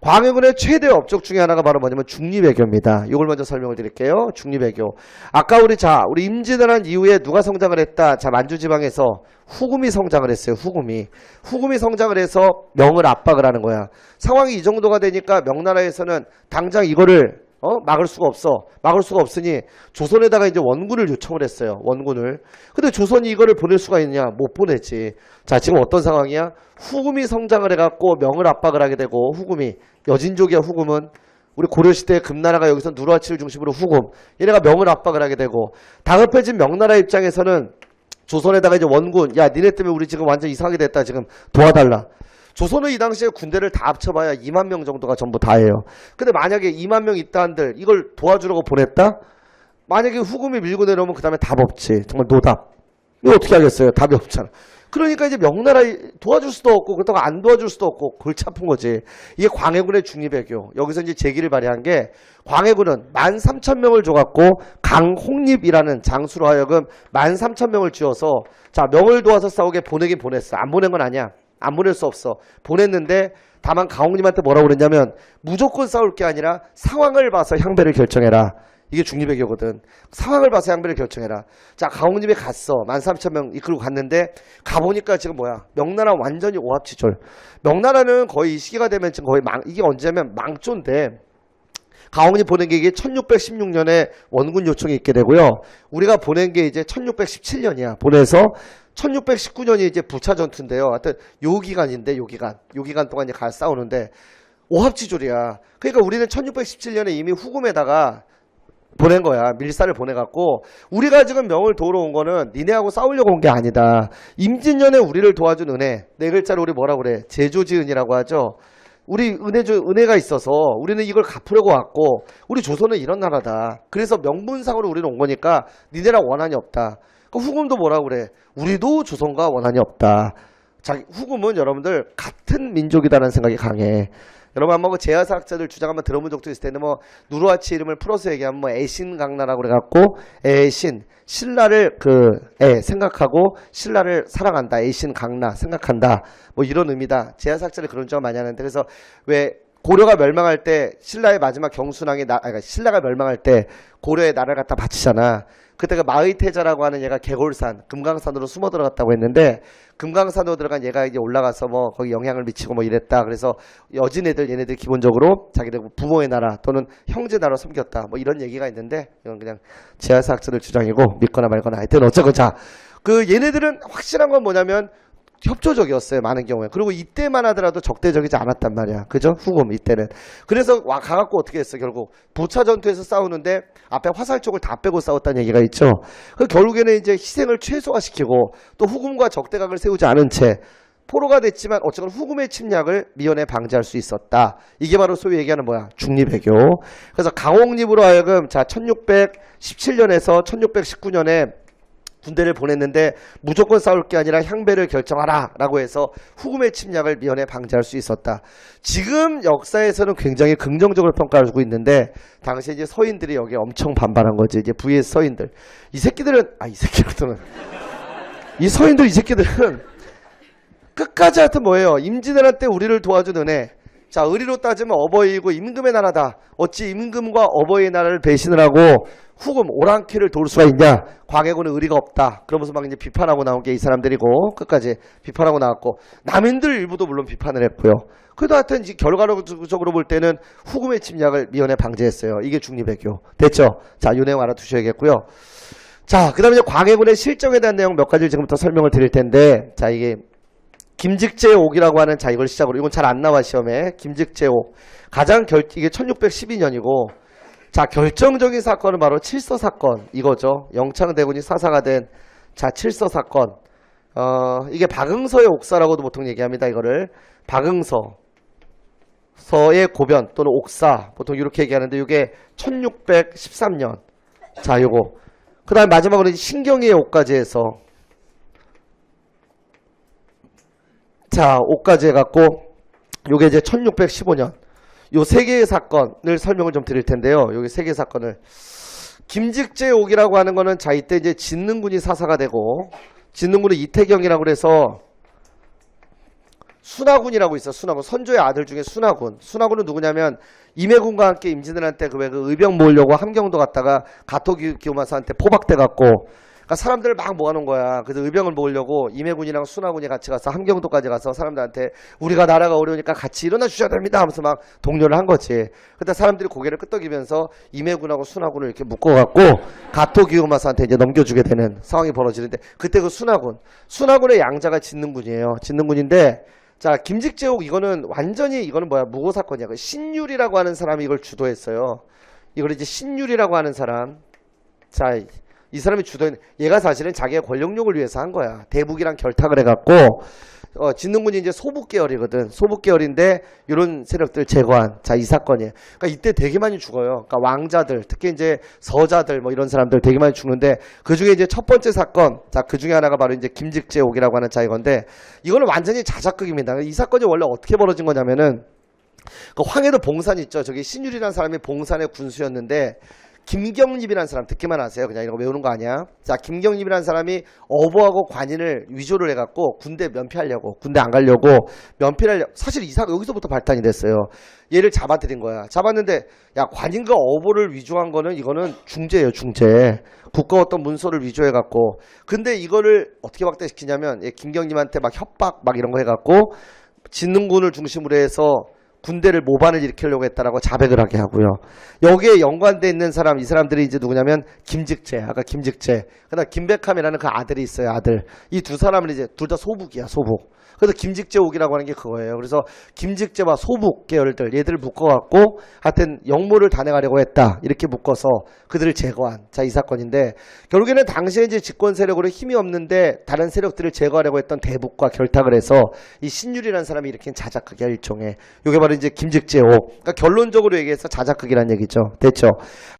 광해군의 최대 업적 중에 하나가 바로 뭐냐면 중리배교입니다. 이걸 먼저 설명을 드릴게요. 중리배교. 아까 우리 임진왜란 이후에 누가 성장을 했다? 자, 만주지방에서 후금이 성장을 했어요. 후금이 성장을 해서 명을 압박을 하는 거야. 상황이 이 정도가 되니까 명나라에서는 당장 이거를 막을 수가 없으니 조선에다가 이제 원군을 요청을 했어요. 원군을. 근데 조선이 이거를 보낼 수가 있냐? 못 보내지. 자, 지금 어떤 상황이야? 후금이 성장을 해갖고 명을 압박을 하게 되고, 후금이 여진족이야. 후금은 우리 고려시대 금나라가 여기서 누르하치를 중심으로 후금, 얘네가 명을 압박을 하게 되고, 다급해진 명나라 입장에서는 조선에다가 이제 원군, 야 니네 때문에 우리 지금 완전 이상하게 됐다, 지금 도와달라. 조선은 이 당시에 군대를 다 합쳐봐야 2만 명 정도가 전부 다예요. 근데 만약에 2만 명 있다 한들 이걸 도와주려고 보냈다? 만약에 후금이 밀고 내려오면 그 다음에 답 없지. 정말 노답. 이거 어떻게 하겠어요? 답이 없잖아. 그러니까 이제 명나라 도와줄 수도 없고 그렇다고 안 도와줄 수도 없고 골치 아픈 거지. 이게 광해군의 중리배교. 여기서 이제 제기를 발휘한 게, 광해군은 13,000명을 줘갖고 강홍립이라는 장수로 하여금 13,000명을 쥐어서 자, 명을 도와서 싸우게 보내긴 보냈어. 안 보낸 건 아니야. 안 보낼 수 없어. 보냈는데 다만 강홍님한테 뭐라고 그랬냐면 무조건 싸울 게 아니라 상황을 봐서 향배를 결정해라. 이게 중리배교거든. 상황을 봐서 향배를 결정해라. 자, 강홍님이 갔어. 13,000명 이끌고 갔는데 가보니까 지금 뭐야? 명나라 완전히 오합지졸. 명나라는 거의 이 시기가 되면 지금 거의 이게 언제면 망조인데, 강홍이 보낸 게 이게 1616년에 원군 요청이 있게 되고요. 우리가 보낸 게 이제 1617년이야. 보내서 1619년이 이제 부차 전투인데요. 하여튼 요 기간인데, 요 기간 동안 이제 가 싸우는데 오합지졸이야. 그러니까 우리는 1617년에 이미 후금에다가 보낸 거야. 밀사를 보내갖고, 우리가 지금 명을 도우러 온 거는 니네하고 싸우려고 온 게 아니다. 임진년에 우리를 도와준 은혜, 네 글자로 우리 뭐라고 그래? 제조지은이라고 하죠. 우리 은혜가 있어서 우리는 이걸 갚으려고 왔고, 우리 조선은 이런 나라다. 그래서 명분상으로 우리는 온 거니까 니네랑 원한이 없다. 후금도 뭐라고 그래? 우리도 조선과 원한이 없다. 자, 후금은 여러분들 같은 민족이다라는 생각이 강해. 여러분 한번 제야사학자들 주장 한번 들어본 적도 있을 텐데, 누르하치 이름을 풀어서 얘기하면 애신강나라고 그래갖고, 신라를 생각하고 신라를 사랑한다. 애신강나 생각한다. 이런 의미다. 제야사학자들 그런 주장 많이 하는데, 그래서 왜 고려가 멸망할 때 신라의 마지막 경순왕이 신라가 멸망할 때 고려의 나라를 갖다 바치잖아. 그때가 마의태자라고 하는 얘가 개골산, 금강산으로 숨어 들어갔다고 했는데, 금강산으로 들어간 얘가 이제 올라가서 거기 영향을 미치고 이랬다. 그래서 얘네들 기본적으로 자기들 부모의 나라 또는 형제 나라 섬겼다. 이런 얘기가 있는데, 이건 그냥 제야사학자들 주장이고 믿거나 말거나 하여튼 어쩌고. 자, 얘네들은 확실한 건 뭐냐면 협조적이었어요. 많은 경우에. 그리고 이때만 하더라도 적대적이지 않았단 말이야. 그죠? 후금 이때는. 그래서 가갖고 어떻게 했어? 결국 부차 전투에서 싸우는데 앞에 화살 쪽을 다 빼고 싸웠다는 얘기가 있죠. 결국에는 이제 희생을 최소화시키고 또 후금과 적대각을 세우지 않은 채 포로가 됐지만 어쨌든 후금의 침략을 미연에 방지할 수 있었다. 이게 바로 소위 얘기하는 중리배교. 그래서 강홍립으로 하여금 1617년에서 1619년에 군대를 보냈는데 무조건 싸울 게 아니라 향배를 결정하라 라고 해서 후금의 침략을 미연에 방지할 수 있었다. 지금 역사에서는 굉장히 긍정적으로 평가하고 있는데, 당시에 이제 서인들이 여기에 엄청 반발한 거지. 이제 VS 서인들. 이 새끼들은 끝까지 하여튼 뭐예요? 임진왜란 때 우리를 도와준 은혜. 자, 의리로 따지면 어버이이고 임금의 나라다. 어찌 임금과 어버이의 나라를 배신을 하고 후금 오랑캐를 도울 수가 있냐? 광해군은 의리가 없다. 그러면서 이제 비판하고 나온 게 이 사람들이고, 끝까지 비판하고 나왔고, 남인들 일부도 물론 비판을 했고요. 그래도 하여튼 결과적으로 볼 때는 후금의 침략을 미연에 방지했어요. 이게 중리배교. 됐죠? 자, 요 내용 알아두셔야겠고요. 자, 그 다음에 이제 광해군의 실정에 대한 내용 몇 가지를 지금부터 설명을 드릴 텐데, 자, 이게 김직제옥이라고 하는, 자, 이걸 시작으로, 이건 잘 안 나와 시험에. 김직제옥. 이게 1612년이고, 자, 결정적인 사건은 바로 칠서사건 이거죠. 영창대군이 사사가 된, 자, 칠서사건. 이게 박응서의 옥사라고도 보통 얘기합니다. 이거를 박응서의 고변 또는 옥사, 보통 이렇게 얘기하는데, 이게 1613년. 자, 요거. 그 다음에 마지막으로 신경의 옥까지 해서, 자, 옥까지 해갖고 요게 이제 1615년 요 세 개의 사건을 설명을 좀 드릴 텐데요. 요게 세 개의 사건을, 김직제옥이라고 하는 거는, 자, 이때 이제 진능군이 사사가 되고, 진능군은 이태경이라고 그래서 순하군이라고 있어. 순하군. 선조의 아들 중에 순하군. 순하군은 누구냐면 임해군과 함께 임진왜란 때 그 의병 모으려고 함경도 갔다가 가토기요마사한테 포박돼 갖고 그러니까 사람들을 막 모아놓은 거야. 그래서 의병을 모으려고 임해군이랑 순하군이 같이 가서 함경도까지 가서 사람들한테 우리가 나라가 어려우니까 같이 일어나 주셔야 됩니다 하면서 막 독려를 한 거지. 그때 사람들이 고개를 끄덕이면서 임해군하고 순하군을 이렇게 묶어갖고 가토기요마사한테 이제 넘겨주게 되는 상황이 벌어지는데 그때 그 순하군의 양자가 진능군이에요. 진능군인데 자, 김직재옥 이거는 완전히 이거는 뭐야? 무고 사건이야. 그 신율이라고 하는 사람이 이걸 주도했어요. 이걸 이제 신율이라고 하는 사람. 자, 이 사람이 주도했. 얘가 사실은 자기의 권력욕을 위해서 한 거야. 대북이랑 결탁을 해갖고 진능군이 이제 소북 계열이거든. 소북 계열인데 이런 세력들 제거한. 자, 이 사건이에요. 그러니까 이때 되게 많이 죽어요. 그러니까 왕자들, 특히 이제 서자들 뭐 이런 사람들 되게 많이 죽는데 그 중에 이제 첫 번째 사건. 자, 그 중에 하나가 바로 이제 김직재옥이라고 하는 자이건데 이거는 완전히 자작극입니다. 이 사건이 원래 어떻게 벌어진 거냐면은 그 황해도 봉산 있죠. 저기 신율이라는 사람이 봉산의 군수였는데 김경립이라는 사람 듣기만 하세요. 그냥 이런 거 외우는 거 아니야. 자, 김경립이라는 사람이 어부하고 관인을 위조를 해갖고 군대 면피하려고 군대 안 가려고 면피를 하려고 사실 이사가 여기서부터 발단이 됐어요. 얘를 잡아들인 거야. 잡았는데 야 관인과 어부를 위조한 거는 이거는 중죄예요. 중죄. 국가 어떤 문서를 위조해갖고 근데 이거를 어떻게 확대시키냐면 김경립한테 막 협박 막 이런 거 해갖고 진능군을 중심으로 해서 군대를 모반을 일으키려고 했다라고 자백을 하게 하고요. 여기에 연관돼 있는 사람, 이 사람들이 이제 누구냐면 김직재, 아까 김직재. 그다음 김백함이라는 그 아들이 있어요, 아들. 이 두 사람은 이제 둘 다 소북이야, 소북. 그래서 김직재옥이라고 하는 게 그거예요. 그래서 김직재와 소북 계열들, 얘들을 묶어갖고 하여튼 역모를 단행하려고 했다. 이렇게 묶어서 그들을 제거한. 자, 이 사건인데 결국에는 당시에 이제 집권 세력으로 힘이 없는데 다른 세력들을 제거하려고 했던 대북과 결탁을 해서 이 신율이라는 사람이 일으킨 자작극이야, 일종의. 이게 바로 이제 김직재옥. 그러니까 결론적으로 얘기해서 자작극이라는 얘기죠. 됐죠?